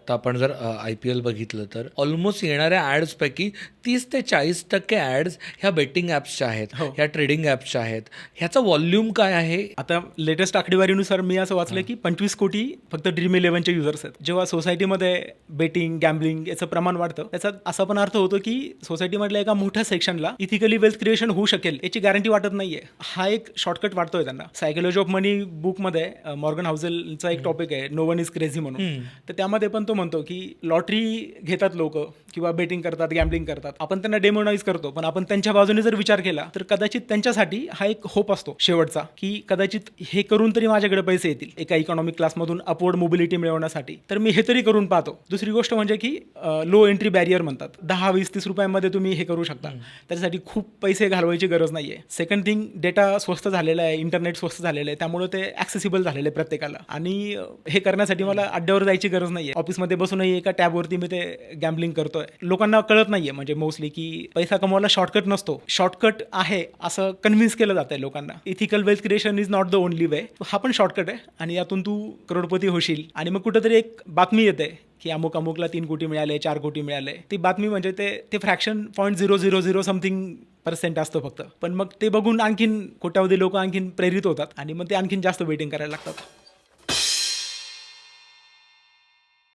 आत्ता आपण जर IPL बघितलं तर ऑलमोस्ट येणाऱ्या ॲड्सपैकी 30% ते 40% ॲड्स ह्या बेटिंग ॲप्सच्या आहेत, ह्या ट्रेडिंग ॲप्सच्या आहेत. ह्याचा व्हॉल्यूम काय आहे? आता लेटेस्ट आकडेवारीनुसार मी असं वाचलं की 25 कोटी फक्त ड्रीम इलेव्हनचे युजर्स आहेत. जेव्हा सोसायटीमध्ये बेटिंग गॅम्बलिंग याचं प्रमाण वाढतं, त्याचा असा पण अर्थ होतो की सोसायटीमधल्या एका मोठ्या सेक्शनला इथिकली वेल्थ क्रिएशन होऊ शकेल याची गॅरंटी वाटत नाहीये. हा एक शॉर्टकट वाटतोय त्यांना. सायकोलॉजी ऑफ मनी बुकमध्ये मॉर्गन हाऊसेलचा एक टॉपिक आहे, नो वन इज क्रेझी म्हणून. तर त्यामध्ये पण तो म्हणतो की लॉटरी घेतात लोक किंवा बेटिंग करतात, गॅम्बलिंग करतात, आपण त्यांना डेमोनाइज करतो, पण आपण त्यांच्या बाजूने जर विचार केला तर कदाचित त्यांच्यासाठी हा एक होप असतो शेवटचा, की कदाचित हे करून तरी माझ्याकडे पैसे येतील एका इकॉनॉमिक क्लासमधून अपवर्ड मोबिलिटी मिळवण्यासाठी, तर मी हे तरी करून पाहतो. दुसरी गोष्ट म्हणजे की लो एंट्री बॅरियर म्हणतात, 10, 20, 30 रुपयांमध्ये तुम्ही हे करू शकता. त्याच्यासाठी खूप पैसे घालवायची गरज नाहीये. सेकंड थिंग, डेटा स्वस्त झालेला आहे, इंटरनेट स्वस्त झालेलं आहे, त्यामुळे ते ॲक्सेसिबल झालेलं आहे प्रत्येकाला. आणि हे करण्यासाठी मला अड्ड्यावर जायची गरज नाहीये. ऑफिसमध्ये बसूनही एका टॅबवरती मी ते गॅम्बलिंग करतोय. लोकांना कळत नाहीये म्हणजे मोस्टली की पैसा कमवायला शॉर्टकट नसतो, शॉर्टकट आहे असं कन्व्हिन्स केलं जातंय लोकांना. Ethical wealth creation is not the only way. हा पण शॉर्टकट आहे आणि यातून तू करोडपती होशील. आणि मग कुठेतरी एक बातमी येते की अमुक अमुकला 3 कोटी मिळाले, 4 कोटी मिळाले. ती बातमी म्हणजे ते फ्रॅक्शन 0.000 समथिंग % असतं फक्त. पण मग ते बघून आणखीन कोट्यावधी लोक आणखीन प्रेरित होतात आणि मग ते आणखीन जास्त वेटिंग करायला लागतात.